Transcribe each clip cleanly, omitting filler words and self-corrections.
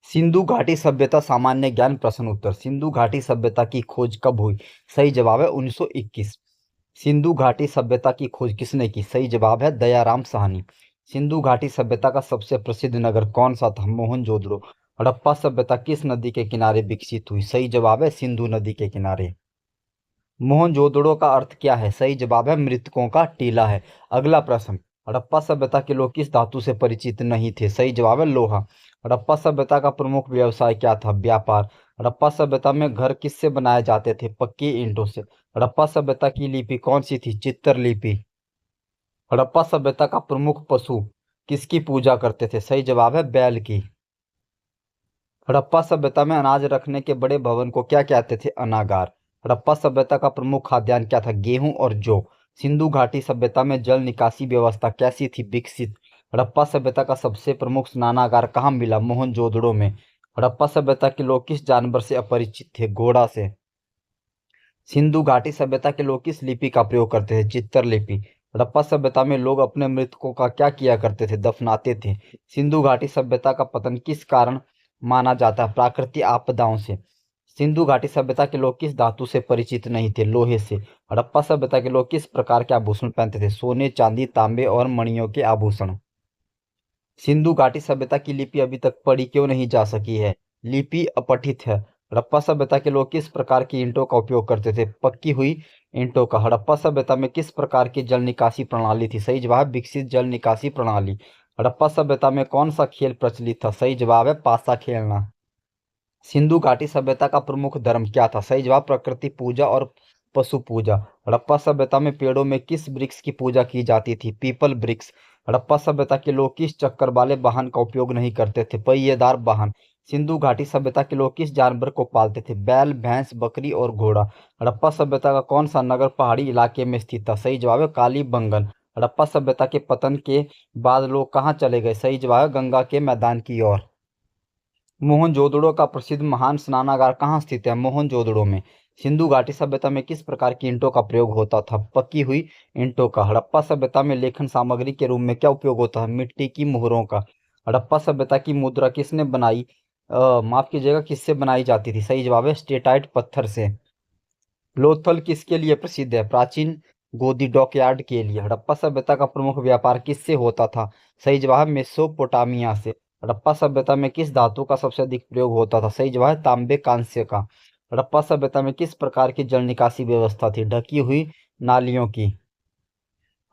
सिंधु घाटी सभ्यता सामान्य ज्ञान प्रश्न उत्तर। सिंधु घाटी सभ्यता की खोज कब हुई? सही जवाब है 1921। सिंधु घाटी सभ्यता की खोज किसने की? सही जवाब है दयाराम साहनी। सिंधु घाटी सभ्यता का सबसे प्रसिद्ध नगर कौन सा था? मोहनजोदड़ो। हड़प्पा सभ्यता किस नदी के किनारे विकसित हुई? सही जवाब है सिंधु नदी के किनारे। मोहनजोदड़ो का अर्थ क्या है? सही जवाब है मृतकों का टीला है। अगला प्रश्न, हड़प्पा सभ्यता के लोग किस धातु से परिचित नहीं थे? सही जवाब है लोहा। हड़प्पा सभ्यता का प्रमुख व्यवसाय क्या था? व्यापार। हड़प्पा सभ्यता में घर किससे बनाए जाते थे? पक्की ईंटों से। हड़प्पा सभ्यता की लिपि कौन सी थी? चित्रलिपि। हड़प्पा सभ्यता का प्रमुख पशु किसकी पूजा करते थे? सही जवाब है बैल की। हड़प्पा सभ्यता में अनाज रखने के बड़े भवन को क्या कहते थे? अनागार। हड़प्पा सभ्यता का प्रमुख खाद्यान्न क्या था? गेहूं और जौ। सिंधु घाटी सभ्यता में जल निकासी व्यवस्था कैसी थी? विकसित। हड़प्पा सभ्यता का सबसे प्रमुख स्नानागार कहाँ मिला? मोहनजोदड़ो में। हड़प्पा सभ्यता के लोग किस जानवर से अपरिचित थे? घोड़ा से। सिंधु घाटी सभ्यता के लोग किस लिपि का प्रयोग करते थे? चित्रलिपि। हड़प्पा सभ्यता में लोग अपने मृतकों का क्या किया करते थे? दफनाते थे। सिंधु घाटी सभ्यता का पतन किस कारण माना जाता है? प्राकृतिक आपदाओं से। सिंधु घाटी सभ्यता के लोग किस धातु से परिचित नहीं थे? लोहे से। हड़प्पा सभ्यता के लोग किस प्रकार के आभूषण पहनते थे? सोने, चांदी, तांबे और मणियों के आभूषण। सिंधु घाटी सभ्यता की लिपि अभी तक पढ़ी क्यों नहीं जा सकी है? लिपि अपठित है। हड़प्पा सभ्यता के लोग किस प्रकार की ईंटों का उपयोग करते थे? पक्की हुई ईंटों का। हड़प्पा सभ्यता में किस प्रकार की जल निकासी प्रणाली थी? सही जवाब विकसित जल निकासी प्रणाली। हड़प्पा सभ्यता में कौन सा खेल प्रचलित था? सही जवाब है पासा खेलना। सिंधु घाटी सभ्यता का प्रमुख धर्म क्या था? सही जवाब प्रकृति पूजा और पशु पूजा। हड़प्पा सभ्यता में पेड़ों में किस वृक्ष की पूजा की जाती थी? पीपल वृक्ष। हड़प्पा सभ्यता के लोग किस चक्कर वाले वाहन का उपयोग नहीं करते थे? पहिएदार वाहन। सिंधु घाटी सभ्यता के लोग किस जानवर को पालते थे? बैल, भैंस, बकरी और घोड़ा। हड़प्पा सभ्यता का कौन सा नगर पहाड़ी इलाके में स्थित था? सही जवाब है कालीबंगन। हड़प्पा सभ्यता के पतन के बाद लोग कहाँ चले गए? सही जवाब है गंगा के मैदान की ओर। मोहनजोदड़ो का प्रसिद्ध महान स्नानागार कहाँ स्थित है? मोहनजोदड़ो में। सिंधु घाटी सभ्यता में किस प्रकार की ईंटों का प्रयोग होता था? पकी हुई ईंटों का। हड़प्पा सभ्यता में लेखन सामग्री के रूप में क्या उपयोग होता है? मिट्टी की मुहरों का। हड़प्पा सभ्यता की मुद्रा किसने बनाई? माफ कीजिएगा, किससे बनाई जाती थी? सही जवाब है स्टेटाइट पत्थर से। लोथल किसके लिए प्रसिद्ध है? प्राचीन गोदी डॉकयार्ड के लिए। हड़प्पा सभ्यता का प्रमुख व्यापार किससे होता था? सही जवाब है मेसोपोटामिया से। हड़प्पा सभ्यता में किस धातु का सबसे अधिक प्रयोग होता था? सही जवाब है तांबे कांस्य का। हड़प्पा सभ्यता में किस प्रकार की जल निकासी व्यवस्था थी? ढकी हुई नालियों की।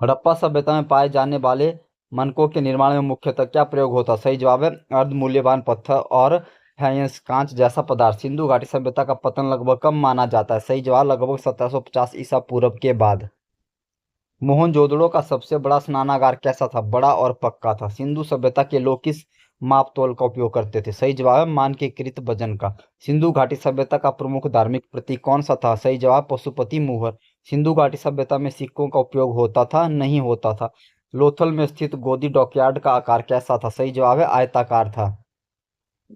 हड़प्पा सभ्यता में पाए जाने वाले मनकों के निर्माण में मुख्यतः क्या प्रयोग होता? सही जवाब है अर्ध मूल्यवान पत्थर और फैयंस कांच जैसा पदार्थ। सिंधु घाटी सभ्यता का पतन लगभग कब माना जाता है? सही जवाब लगभग 1750 ईसा पूर्व के बाद। मोहनजोदड़ो का सबसे बड़ा स्नानागार कैसा था? बड़ा और पक्का था। सिंधु सभ्यता के लोग किस माप तौल का उपयोग करते थे? सही जवाब है मानकीकृत वजन का। सिंधु घाटी सभ्यता का प्रमुख धार्मिक प्रतीक कौन सा था? सही जवाब पशुपति मुहर। सिंधु घाटी सभ्यता में सिक्कों का उपयोग होता था? नहीं होता था। लोथल में स्थित गोदी डॉकयार्ड का आकार कैसा था? सही जवाब है आयताकार था।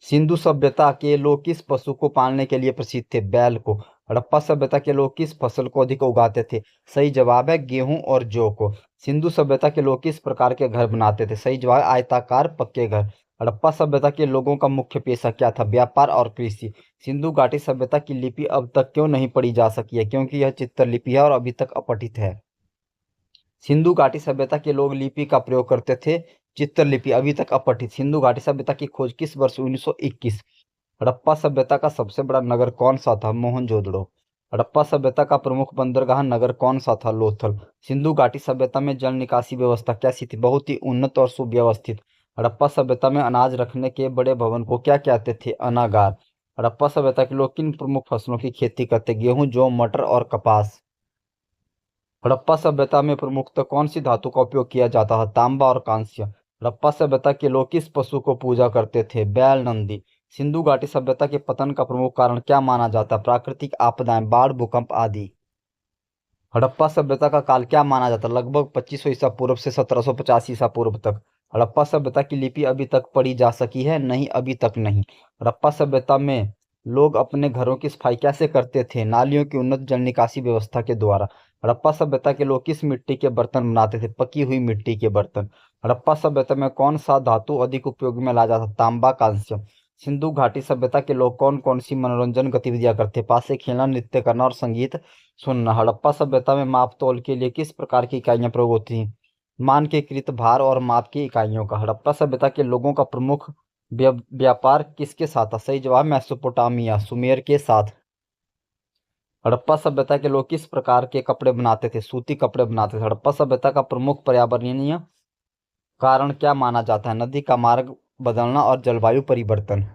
सिंधु सभ्यता के लोग किस पशु को पालने के लिए प्रसिद्ध थे? बैल को। हड़प्पा सभ्यता के लोग किस फसल को अधिक उगाते थे? सही जवाब है गेहूं और जौ को। सिंधु सभ्यता के लोग किस प्रकार के घर बनाते थे? सही जवाब है आयताकार पक्के घर। हड़प्पा सभ्यता के लोगों का मुख्य पेशा क्या था? व्यापार और कृषि। सिंधु घाटी सभ्यता की लिपि अब तक क्यों नहीं पढ़ी जा सकी है? क्योंकि यह चित्रलिपि है और अभी तक अपठित है। सिंधु घाटी सभ्यता के लोग लिपि का प्रयोग करते थे? चित्रलिपि अभी तक अपठित। सिंधु घाटी सभ्यता की खोज किस वर्ष? 1921। हड़प्पा सभ्यता का सबसे बड़ा नगर कौन सा था? मोहनजोदड़ो। हड़प्पा सभ्यता का प्रमुख बंदरगाह नगर कौन सा था? लोथल। सिंधु घाटी सभ्यता में जल निकासी व्यवस्था कैसी थी? बहुत ही उन्नत और सुव्यवस्थित। हड़प्पा सभ्यता में अनाज रखने के बड़े भवन को क्या कहते थे? अनागार। हड़प्पा सभ्यता के लोग किन प्रमुख फसलों की खेती करते? गेहूं, जौ, मटर और कपास। हड़प्पा सभ्यता में प्रमुखतः कौन सी धातु का उपयोग किया जाता था? तांबा और कांस्य। हड़प्पा सभ्यता के लोग किस पशु को पूजा करते थे? बैल, नंदी। सिंधु घाटी सभ्यता के पतन का प्रमुख कारण क्या माना जाता है? प्राकृतिक आपदाएं, बाढ़, भूकंप आदि। हड़प्पा सभ्यता का काल क्या माना जाता है? लगभग 2500 ईसा पूर्व से 1750 ईसा पूर्व तक। हड़प्पा सभ्यता की लिपि अभी तक पढ़ी जा सकी है? नहीं, अभी तक नहीं। हड़प्पा सभ्यता में लोग अपने घरों की सफाई कैसे करते थे? नालियों की उन्नत जल निकासी व्यवस्था के द्वारा। हड़प्पा सभ्यता के लोग किस मिट्टी के बर्तन बनाते थे? पकी हुई मिट्टी के बर्तन। हड़प्पा सभ्यता में कौन सा धातु अधिक उपयोग में लाया जाता? तांबा, कांस्य। सिंधु घाटी सभ्यता के लोग कौन कौन सी मनोरंजन गतिविधियां करते? पास से खेलना, नृत्य करना और संगीत सुनना। हड़प्पा सभ्यता में माप तौल के लिए किस प्रकार की इकाइयां प्रयोग होती थीं? मानकीकृत भार और माप की इकाइयों का। हड़प्पा सभ्यता के लोगों का प्रमुख व्यापार किसके साथ था? सही जवाब मेसोपोटामिया, सुमेर के साथ। हड़प्पा सभ्यता के लोग किस प्रकार के कपड़े बनाते थे? सूती कपड़े बनाते थे। हड़प्पा सभ्यता का प्रमुख पर्यावरणीय कारण क्या माना जाता है? नदी का मार्ग बदलना और जलवायु परिवर्तन।